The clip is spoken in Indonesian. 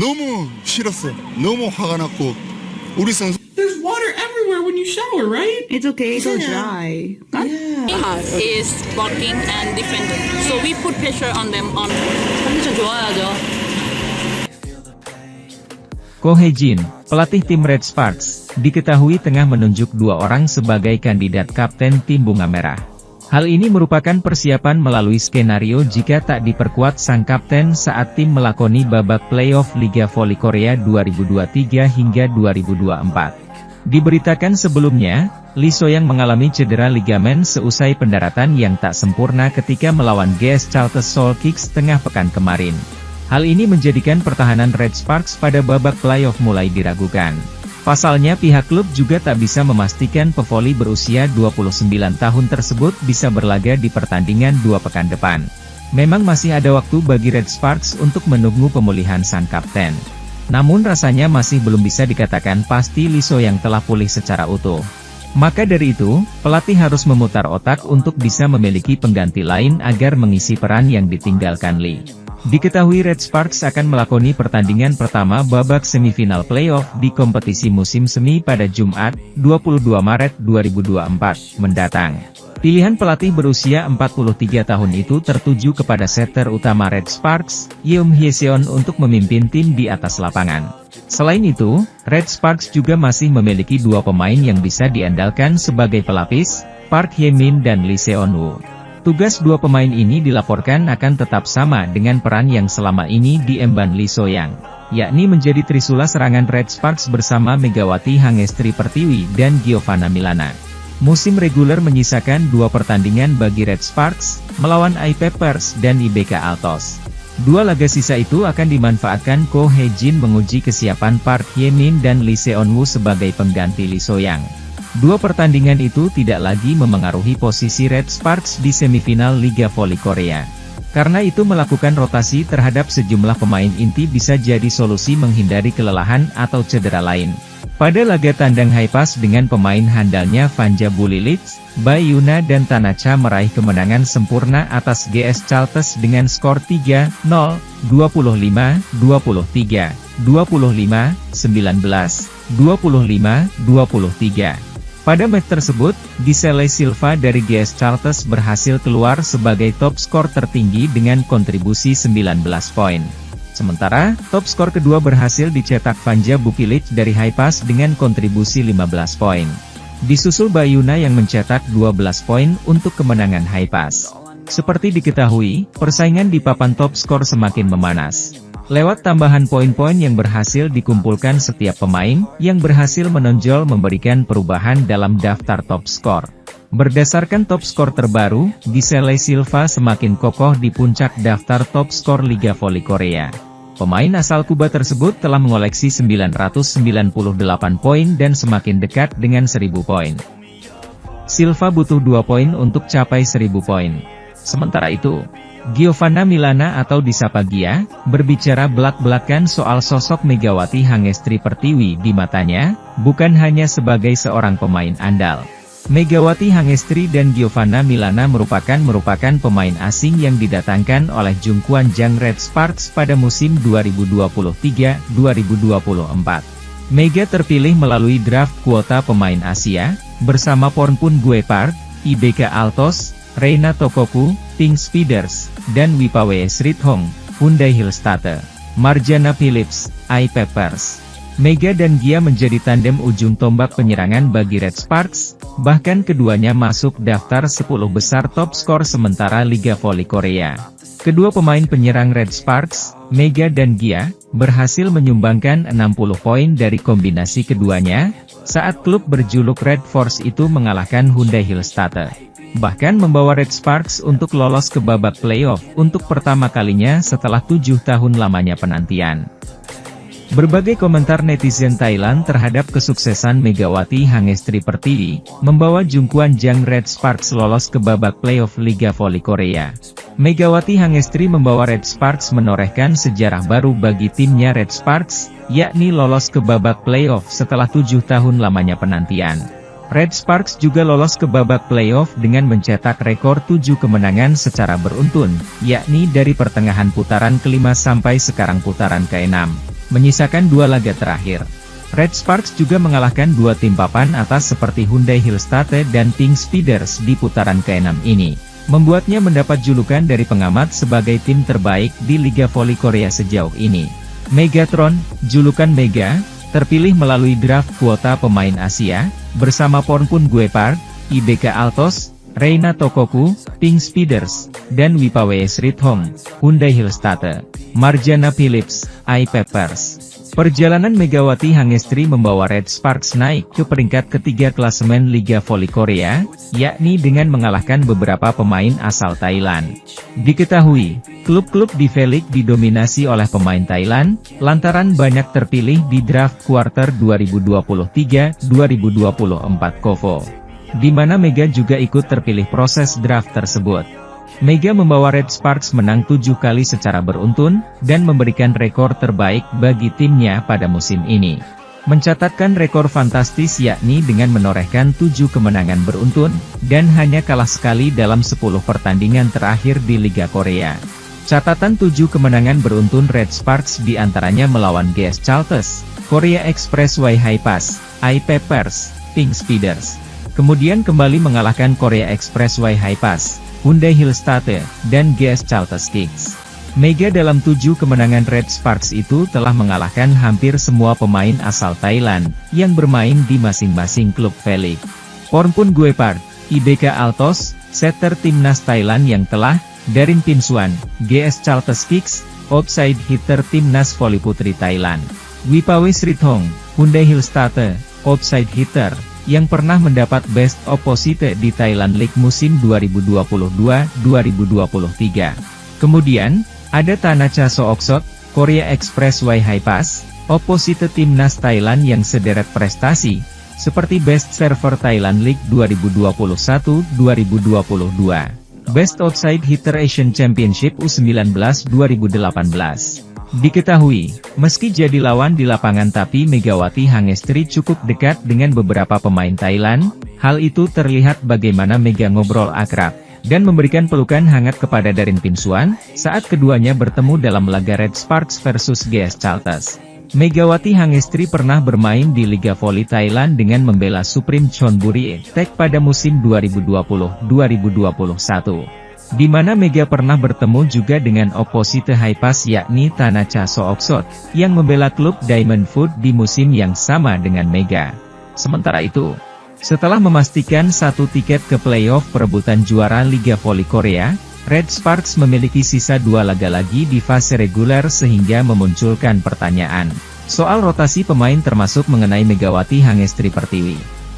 너무 싫었어. 너무 화가 났고 우리 선수 There's water everywhere when you shower, right? It's okay, it's all dry. is blocking and defending. So we put pressure on them on 컨디션 좋아야죠. Ko Hye-jin, pelatih tim Red Sparks, diketahui tengah menunjuk 2 orang sebagai kandidat kapten tim Bunga Merah. Hal ini merupakan persiapan melalui skenario jika tak diperkuat sang kapten saat tim melakoni babak playoff Liga Voli Korea 2023 hingga 2024. Diberitakan sebelumnya, Lee So-young mengalami cedera ligamen seusai pendaratan yang tak sempurna ketika melawan GS Chalters Seoul Kicks tengah pekan kemarin. Hal ini menjadikan pertahanan Red Sparks pada babak playoff mulai diragukan. Pasalnya pihak klub juga tak bisa memastikan pevoli berusia 29 tahun tersebut bisa berlaga di pertandingan 2 pekan depan. Memang masih ada waktu bagi Red Sparks untuk menunggu pemulihan sang kapten. Namun rasanya masih belum bisa dikatakan pasti Lee So-young telah pulih secara utuh. Maka dari itu, pelatih harus memutar otak untuk bisa memiliki pengganti lain agar mengisi peran yang ditinggalkan Lee. Diketahui Red Sparks akan melakoni pertandingan pertama babak semifinal playoff di kompetisi musim semi pada Jumat, 22 Maret 2024, mendatang. Pilihan pelatih berusia 43 tahun itu tertuju kepada setter utama Red Sparks, Yeom Hye-seon untuk memimpin tim di atas lapangan. Selain itu, Red Sparks juga masih memiliki 2 pemain yang bisa diandalkan sebagai pelapis, Park Hye-min dan Lee Seon-woo. Tugas 2 pemain ini dilaporkan akan tetap sama dengan peran yang selama ini diemban Lee So-young, yakni menjadi trisula serangan Red Sparks bersama Megawati Hangestri Pertiwi dan Giovanna Milana. Musim reguler menyisakan 2 pertandingan bagi Red Sparks, melawan I-Peppers dan IBK Altos. 2 laga sisa itu akan dimanfaatkan Ko Hye-jin menguji kesiapan Park Hye-min dan Lee Seon-woo sebagai pengganti Lee So-young. 2 pertandingan itu tidak lagi memengaruhi posisi Red Sparks di semifinal Liga Voli Korea. Karena itu melakukan rotasi terhadap sejumlah pemain inti bisa jadi solusi menghindari kelelahan atau cedera lain. Pada laga tandang Haipas dengan pemain handalnya Vanja Bulilit, Bae-yuna dan Tanacha meraih kemenangan sempurna atas GS Chalters dengan skor 3-0, 25-23, 25-19, 25-23. Pada match tersebut, Gisele Silva dari GS Chalters berhasil keluar sebagai top skor tertinggi dengan kontribusi 19 poin. Sementara, top skor kedua berhasil dicetak Vanja Bukilit dari Haipas dengan kontribusi 15 poin. Disusul Bae-yuna yang mencetak 12 poin untuk kemenangan Haipas. Seperti diketahui, persaingan di papan top skor semakin memanas. Lewat tambahan poin-poin yang berhasil dikumpulkan setiap pemain, yang berhasil menonjol memberikan perubahan dalam daftar top skor. Berdasarkan top skor terbaru, Gisele Silva semakin kokoh di puncak daftar top skor Liga Voli Korea. Pemain asal Kuba tersebut telah mengoleksi 998 poin dan semakin dekat dengan 1000 poin. Silva butuh 2 poin untuk capai 1000 poin. Sementara itu, Giovanna Milana atau disapa Gia, berbicara belak-belakan soal sosok Megawati Hangestri Pertiwi di matanya, bukan hanya sebagai seorang pemain andal. Megawati Hangestri dan Giovanna Milana merupakan pemain asing yang didatangkan oleh Jungkwon Jang Red Sparks pada musim 2023-2024. Mega terpilih melalui draft kuota pemain Asia, bersama Pornpun Gue Park, IBK Altos, Reina Tokoku, Pink Speeders, dan Wipawe Srithong, Hyundai Hillstate, Marjana Phillips, I-Peppers. Mega dan Gia menjadi tandem ujung tombak penyerangan bagi Red Sparks, bahkan keduanya masuk daftar 10 besar top skor sementara Liga Voli Korea. Kedua pemain penyerang Red Sparks, Mega dan Gia, berhasil menyumbangkan 60 poin dari kombinasi keduanya, saat klub berjuluk Red Force itu mengalahkan Hyundai Hillstate. Bahkan membawa Red Sparks untuk lolos ke babak playoff untuk pertama kalinya setelah 7 tahun lamanya penantian. Berbagai komentar netizen Thailand terhadap kesuksesan Megawati Hangestri Pertiwi, membawa Jungkwon Jang Red Sparks lolos ke babak playoff Liga Voli Korea. Megawati Hangestri membawa Red Sparks menorehkan sejarah baru bagi timnya Red Sparks, yakni lolos ke babak playoff setelah 7 tahun lamanya penantian. Red Sparks juga lolos ke babak playoff dengan mencetak rekor 7 kemenangan secara beruntun, yakni dari pertengahan putaran kelima sampai sekarang putaran ke-6. menyisakan 2 laga terakhir. Red Sparks juga mengalahkan 2 tim papan atas seperti Hyundai Hillstate dan Pink Speeders di putaran ke-6 ini, membuatnya mendapat julukan dari pengamat sebagai tim terbaik di Liga Voli Korea sejauh ini. Megatron, julukan Mega, terpilih melalui draft kuota pemain Asia, bersama Pornpun Guepard, IBK Altos, Reina Tokoku, Pink Speeders, dan Wipawe Srithong, Hyundai Hillstate, Marjana Philips, I-Peppers. Perjalanan Megawati Hangestri membawa Red Sparks naik ke peringkat ketiga klasemen Liga Voli Korea, yakni dengan mengalahkan beberapa pemain asal Thailand. Diketahui, klub-klub di V-League didominasi oleh pemain Thailand, lantaran banyak terpilih di draft kuarter 2023-2024 KOVO, di mana Mega juga ikut terpilih proses draft tersebut. Mega membawa Red Sparks menang 7 kali secara beruntun, dan memberikan rekor terbaik bagi timnya pada musim ini. Mencatatkan rekor fantastis yakni dengan menorehkan 7 kemenangan beruntun, dan hanya kalah sekali dalam 10 pertandingan terakhir di Liga Korea. Catatan 7 kemenangan beruntun Red Sparks diantaranya melawan GS Chalters, Korea Expressway Hi-Pass, I-Peppers, Pink Speeders. Kemudian kembali mengalahkan Korea Expressway Hi-Pass, Hyundai Hillstate, dan GS Chalters Kicks. Mega dalam 7 kemenangan Red Sparks itu telah mengalahkan hampir semua pemain asal Thailand, yang bermain di masing-masing klub V-League. Pornpun Guepard, IBK Altos, setter timnas Thailand yang telah, Darin Pinsuan, GS Chalters Kicks, outside hitter timnas voli putri Thailand. Wipawe Srithong, Hyundai Hillstate, outside hitter, yang pernah mendapat Best Opposite di Thailand League musim 2022-2023. Kemudian, ada Tanacha Sooksot, Korea Expressway Hi-Pass, Opposite timnas Thailand yang sederet prestasi, seperti Best Server Thailand League 2021-2022, Best Outside Hitter Asian Championship U19 2018. Diketahui, meski jadi lawan di lapangan tapi Megawati Hangestri cukup dekat dengan beberapa pemain Thailand, hal itu terlihat bagaimana Mega ngobrol akrab, dan memberikan pelukan hangat kepada Darin Pinsuan, saat keduanya bertemu dalam laga Red Sparks versus GS Chalters. Megawati Hangestri pernah bermain di Liga Voli Thailand dengan membela Supreme Chonburi Tech pada musim 2020-2021. Di mana Mega pernah bertemu juga dengan Opposite Hi-Pass yakni Tanacha Sooksot, yang membela klub Diamond Food di musim yang sama dengan Mega. Sementara itu, setelah memastikan 1 tiket ke playoff perebutan juara Liga Voli Korea, Red Sparks memiliki sisa 2 laga lagi di fase reguler sehingga memunculkan pertanyaan soal rotasi pemain termasuk mengenai Megawati Hangestri Pertiwi.